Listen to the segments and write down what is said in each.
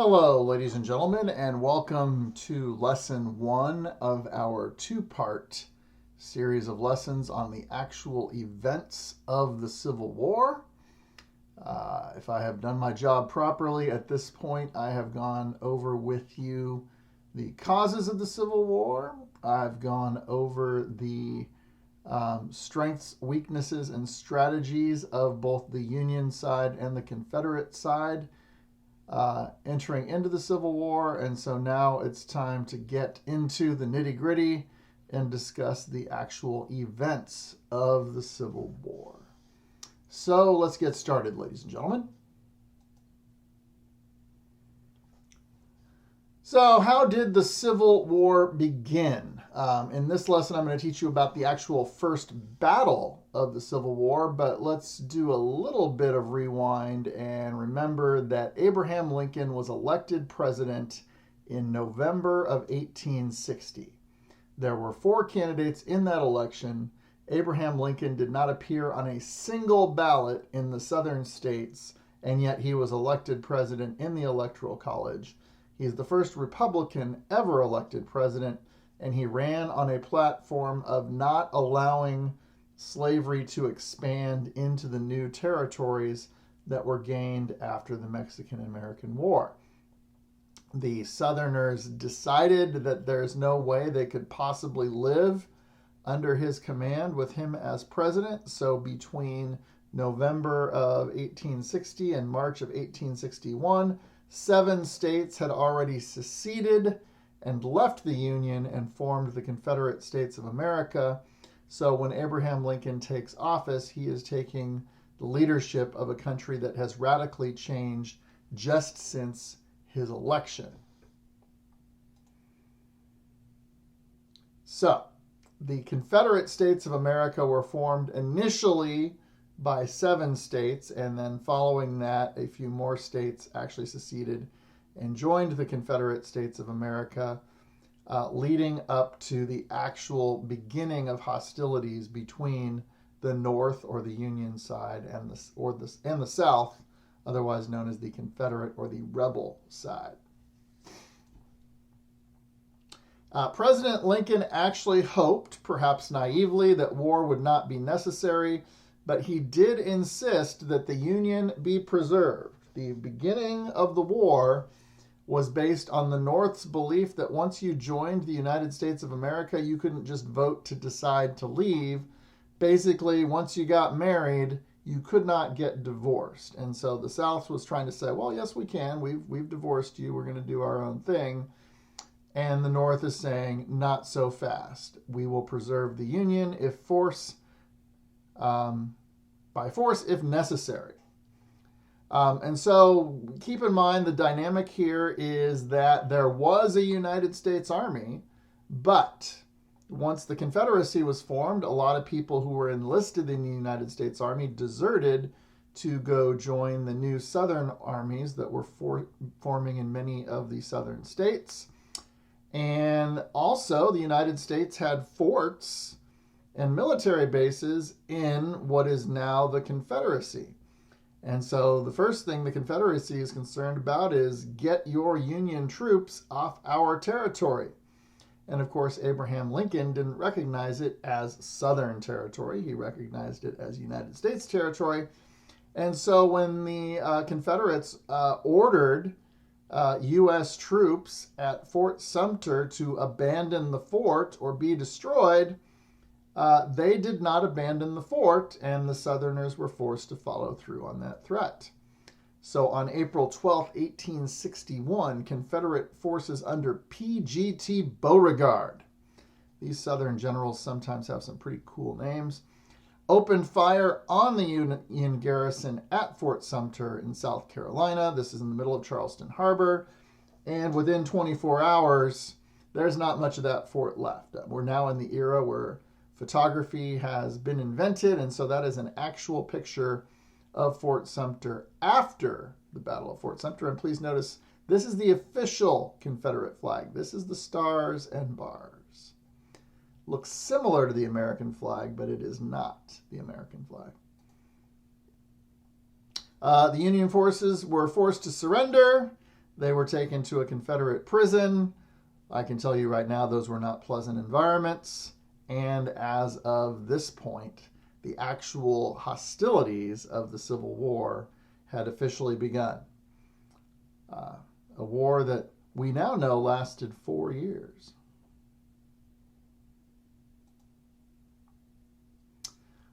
Hello, ladies and gentlemen, and welcome to lesson one of our two-part series of lessons on the actual events of the Civil War. If I have done my job properly at this point, I have gone over with you the causes of the Civil War. I've gone over the strengths, weaknesses, and strategies of both the Union side and the Confederate side entering into the Civil War. And so now it's time to get into the nitty-gritty and discuss the actual events of the Civil War. So let's get started, ladies and gentlemen. So how did the Civil War begin? In this lesson, I'm going to teach you about the actual first battle of the Civil War, but let's do a little bit of rewind and remember that Abraham Lincoln was elected president in November of 1860. There were 4 candidates in that election. Abraham Lincoln did not appear on a single ballot in the southern states, and yet he was elected president in the Electoral College. He's the first Republican ever elected president, and he ran on a platform of not allowing slavery to expand into the new territories that were gained after the Mexican-American War. The Southerners decided that there's no way they could possibly live under his command with him as president, so between November of 1860 and March of 1861, 7 states had already seceded and left the Union and formed the Confederate States of America. So when Abraham Lincoln takes office, he is taking the leadership of a country that has radically changed just since his election. So the Confederate States of America were formed initially by 7 states, and then following that, a few more states actually seceded and joined the Confederate States of America, leading up to the actual beginning of hostilities between the North, or the Union side, and the South, otherwise known as the Confederate or the Rebel side. President Lincoln actually hoped, perhaps naively, that war would not be necessary, but he did insist that the Union be preserved. The beginning of the war was based on the North's belief that once you joined the United States of America, you couldn't just vote to decide to leave. Basically, once you got married, you could not get divorced. And so the South was trying to say, well, yes, we can. We've divorced you. We're going to do our own thing. And the North is saying, not so fast. We will preserve the Union by force if necessary. And so keep in mind the dynamic here is that there was a United States Army, but once the Confederacy was formed, a lot of people who were enlisted in the United States Army deserted to go join the new Southern armies that were forming in many of the Southern states. And also the United States had forts and military bases in what is now the Confederacy. And so the first thing the Confederacy is concerned about is get your Union troops off our territory. And of course, Abraham Lincoln didn't recognize it as Southern territory. He recognized it as United States territory. And so when the Confederates ordered U.S. troops at Fort Sumter to abandon the fort or be destroyed, they did not abandon the fort, and the Southerners were forced to follow through on that threat. So on April 12, 1861, Confederate forces under P.G.T. Beauregard, these Southern generals sometimes have some pretty cool names, opened fire on the Union garrison at Fort Sumter in South Carolina. This is in the middle of Charleston Harbor. And within 24 hours, there's not much of that fort left. We're now in the era where photography has been invented, and so that is an actual picture of Fort Sumter after the Battle of Fort Sumter. And please notice, this is the official Confederate flag. This is the stars and bars. Looks similar to the American flag, but it is not the American flag. The Union forces were forced to surrender. They were taken to a Confederate prison. I can tell you right now, those were not pleasant environments. And as of this point, the actual hostilities of the Civil War had officially begun. A war that we now know lasted 4 years.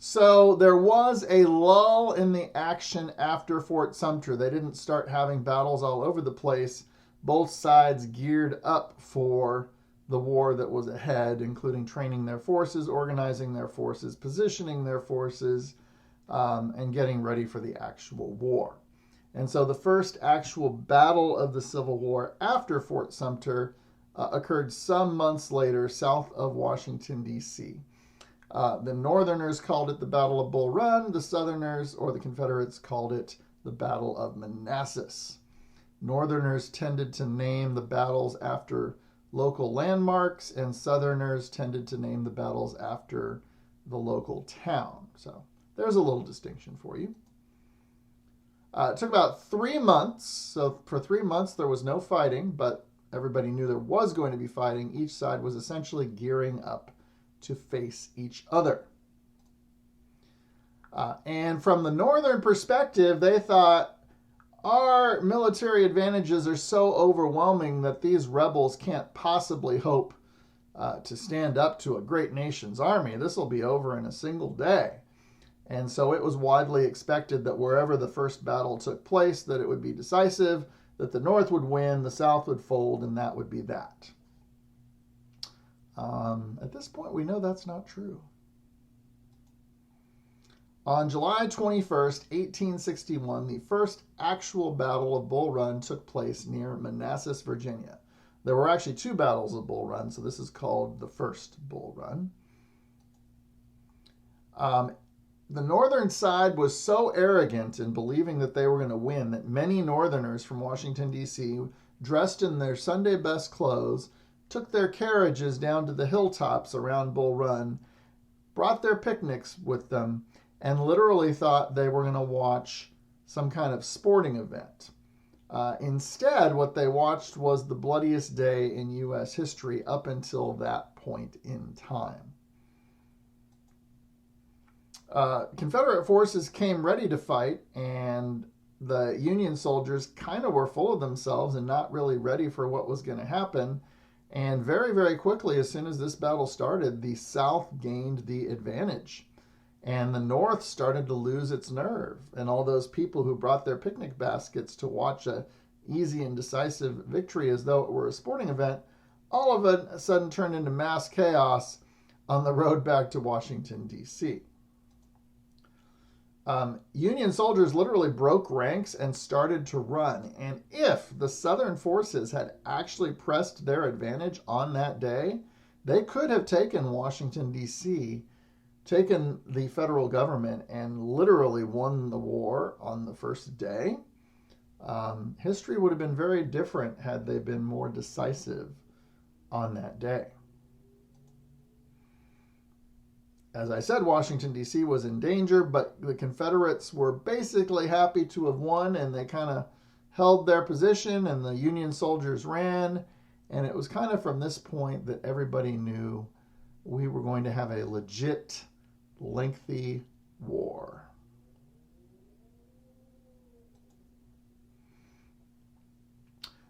So there was a lull in the action after Fort Sumter. They didn't start having battles all over the place. Both sides geared up for the war that was ahead, including training their forces, organizing their forces, positioning their forces, and getting ready for the actual war. And so the first actual battle of the Civil War after Fort Sumter occurred some months later south of Washington, D.C. The Northerners called it the Battle of Bull Run. The Southerners, or the Confederates, called it the Battle of Manassas. Northerners tended to name the battles after local landmarks, and Southerners tended to name the battles after the local town. So there's a little distinction for you. It took about 3 months. So for 3 months, there was no fighting, but everybody knew there was going to be fighting. Each side was essentially gearing up to face each other. And from the Northern perspective, they thought, our military advantages are so overwhelming that these rebels can't possibly hope to stand up to a great nation's army. This will be over in a single day. And so it was widely expected that wherever the first battle took place, that it would be decisive, that the North would win, the South would fold, and that would be that. At this point, we know that's not true. On July 21st, 1861, the first actual Battle of Bull Run took place near Manassas, Virginia. There were actually 2 battles of Bull Run, so this is called the first Bull Run. The Northern side was so arrogant in believing that they were going to win that many Northerners from Washington, D.C., dressed in their Sunday best clothes, took their carriages down to the hilltops around Bull Run, brought their picnics with them, and literally thought they were going to watch some kind of sporting event. Instead, what they watched was the bloodiest day in U.S. history up until that point in time. Confederate forces came ready to fight, and the Union soldiers kind of were full of themselves and not really ready for what was going to happen. And very, very quickly, as soon as this battle started, the South gained the advantage. And the North started to lose its nerve. And all those people who brought their picnic baskets to watch an easy and decisive victory as though it were a sporting event, all of a sudden turned into mass chaos on the road back to Washington, D.C. Union soldiers literally broke ranks and started to run. And if the Southern forces had actually pressed their advantage on that day, they could have taken Washington, D.C., taken the federal government, and literally won the war on the first day. History would have been very different had they been more decisive on that day. As I said, Washington, D.C. was in danger, but the Confederates were basically happy to have won, and they kind of held their position, and the Union soldiers ran. And it was kind of from this point that everybody knew we were going to have a legit, lengthy war.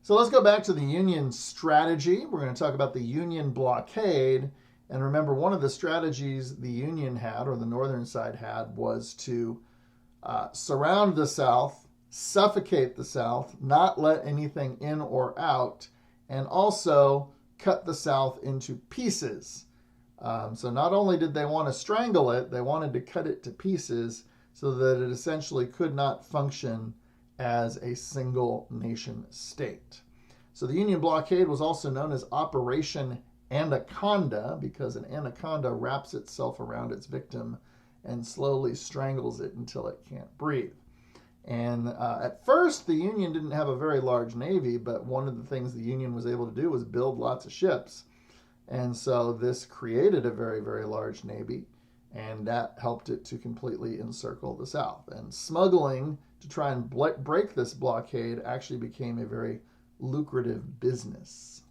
So let's go back to the Union strategy. We're going to talk about the Union Blockade. And remember, one of the strategies the Union had, or the Northern side had, was to surround the South, suffocate the South, not let anything in or out, and also cut the South into pieces. So not only did they want to strangle it, they wanted to cut it to pieces so that it essentially could not function as a single nation state. So the Union Blockade was also known as Operation Anaconda, because an anaconda wraps itself around its victim and slowly strangles it until it can't breathe. And at first, the Union didn't have a very large navy, but one of the things the Union was able to do was build lots of ships. And so this created a very, very large navy, and that helped it to completely encircle the South. And smuggling to try and break this blockade actually became a very lucrative business.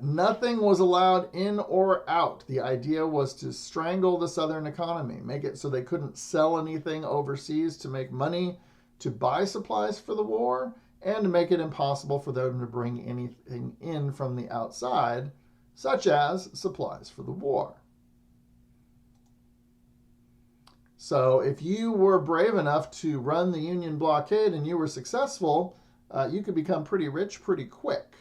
Nothing was allowed in or out. The idea was to strangle the Southern economy, make it so they couldn't sell anything overseas to make money to buy supplies for the war, and to make it impossible for them to bring anything in from the outside, such as supplies for the war. So if you were brave enough to run the Union blockade and you were successful, you could become pretty rich pretty quick.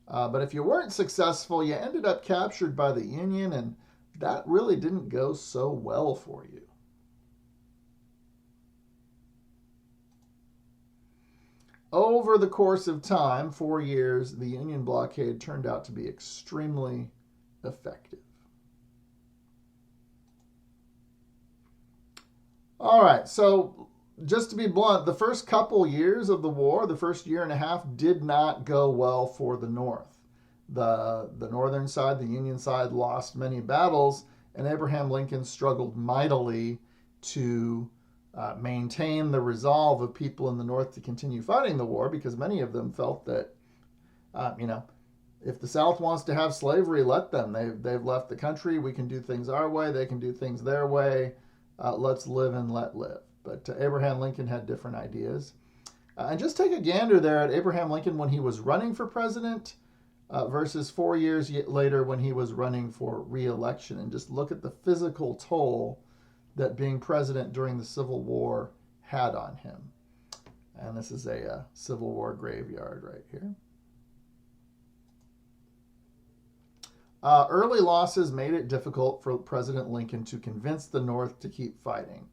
But if you weren't successful, you ended up captured by the Union, and that really didn't go so well for you. Over the course of time, 4 years, the Union blockade turned out to be extremely effective. All right, so just to be blunt, the first couple years of the war, the first year and a half, did not go well for the North. The northern side, the Union side, lost many battles, and Abraham Lincoln struggled mightily to maintain the resolve of people in the North to continue fighting the war, because many of them felt that, if the South wants to have slavery, let them. They've left the country. We can do things our way. They can do things their way. Let's live and let live. But Abraham Lincoln had different ideas. And just take a gander there at Abraham Lincoln when he was running for president versus 4 years later when he was running for re-election, and just look at the physical toll that being president during the Civil War had on him. And this is a Civil War graveyard right here. Early losses made it difficult for President Lincoln to convince the North to keep fighting.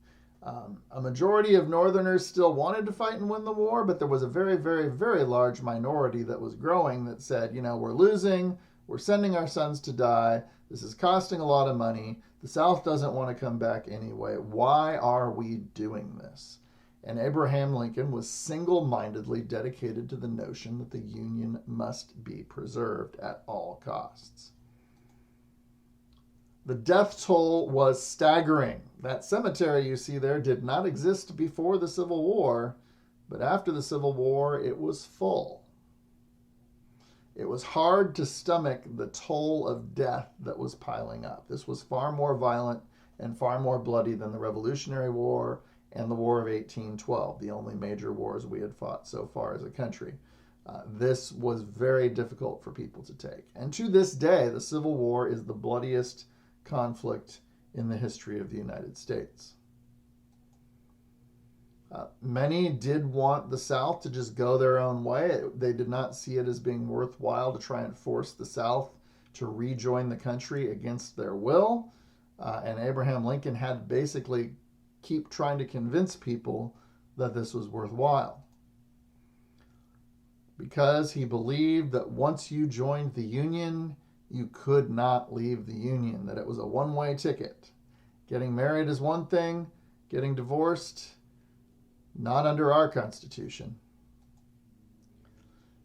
A majority of Northerners still wanted to fight and win the war, but there was a very, very, very large minority that was growing that said, we're losing, we're sending our sons to die, this is costing a lot of money, the South doesn't want to come back anyway, why are we doing this? And Abraham Lincoln was single-mindedly dedicated to the notion that the Union must be preserved at all costs. The death toll was staggering. That cemetery you see there did not exist before the Civil War, but after the Civil War, it was full. It was hard to stomach the toll of death that was piling up. This was far more violent and far more bloody than the Revolutionary War and the War of 1812, the only major wars we had fought so far as a country. This was very difficult for people to take. And to this day, the Civil War is the bloodiest conflict in the history of the United States. Many did want the South to just go their own way. They did not see it as being worthwhile to try and force the South to rejoin the country against their will. And Abraham Lincoln had to basically keep trying to convince people that this was worthwhile, because he believed that once you joined the Union, you could not leave the Union, that it was a one-way ticket. Getting married is one thing, getting divorced, not under our Constitution.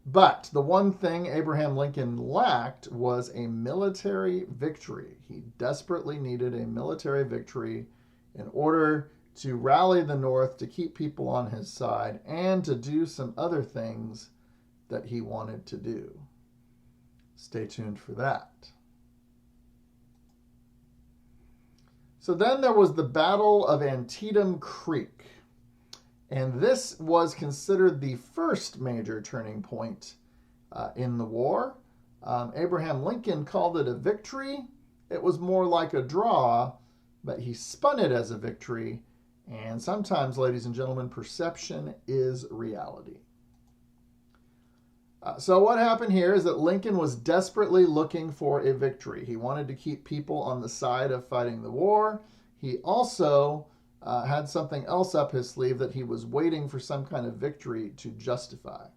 But the one thing Abraham Lincoln lacked was a military victory. He desperately needed a military victory in order to rally the North, to keep people on his side, and to do some other things that he wanted to do. Stay tuned for that. So then there was the Battle of Antietam Creek. And this was considered the first major turning point in the war. Abraham Lincoln called it a victory. It was more like a draw, but he spun it as a victory. And sometimes, ladies and gentlemen, perception is reality. So what happened here is that Lincoln was desperately looking for a victory. He wanted to keep people on the side of fighting the war. He also had something else up his sleeve that he was waiting for some kind of victory to justify.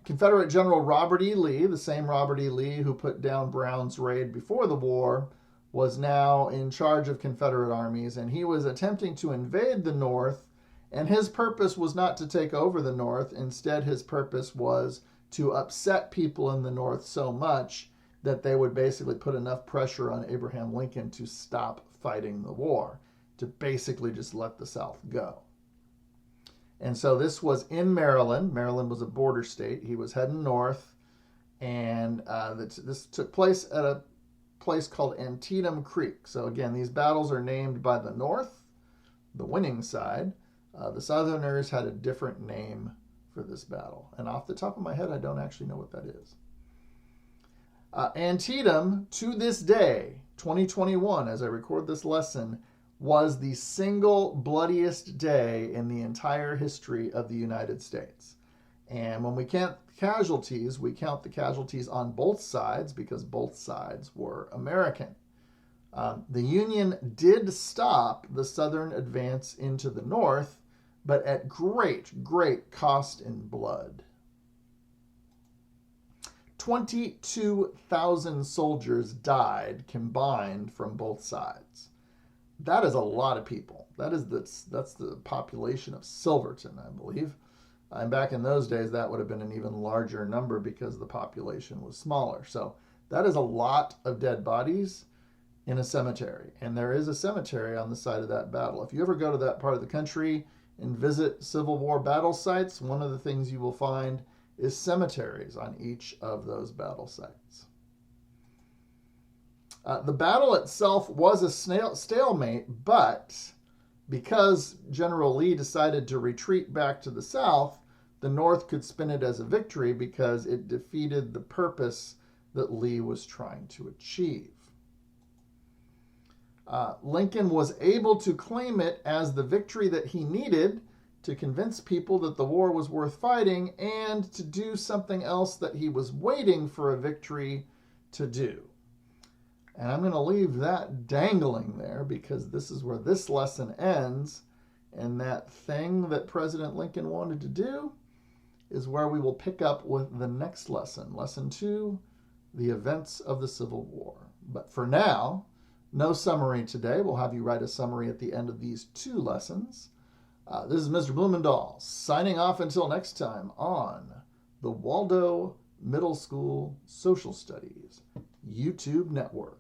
Confederate General Robert E. Lee, the same Robert E. Lee who put down Brown's raid before the war, was now in charge of Confederate armies, and he was attempting to invade the North, and his purpose was not to take over the North. Instead, his purpose was to upset people in the North so much that they would basically put enough pressure on Abraham Lincoln to stop fighting the war, to basically just let the South go. And so this was in Maryland. Maryland was a border state. He was heading north, and this took place at a place called Antietam Creek. So again, these battles are named by the North, the winning side. The Southerners had a different name for this battle. And off the top of my head, I don't actually know what that is. Antietam, to this day, 2021, as I record this lesson, was the single bloodiest day in the entire history of the United States. And when we count casualties, we count the casualties on both sides because both sides were American. The Union did stop the Southern advance into the North, but at great, great cost in blood. 22,000 soldiers died combined from both sides. That is a lot of people. That's the population of Silverton, I believe. And back in those days, that would have been an even larger number because the population was smaller. So that is a lot of dead bodies in a cemetery. And there is a cemetery on the side of that battle. If you ever go to that part of the country and visit Civil War battle sites, one of the things you will find is cemeteries on each of those battle sites. The battle itself was a stalemate, but because General Lee decided to retreat back to the South, the North could spin it as a victory because it defeated the purpose that Lee was trying to achieve. Lincoln was able to claim it as the victory that he needed to convince people that the war was worth fighting and to do something else that he was waiting for a victory to do. And I'm going to leave that dangling there because this is where this lesson ends. And that thing that President Lincoln wanted to do is where we will pick up with the next lesson. Lesson 2, the events of the Civil War. But for now, no summary today. We'll have you write a summary at the end of these 2 lessons. This is Mr. Blumendahl signing off until next time on the Waldo Middle School Social Studies YouTube Network.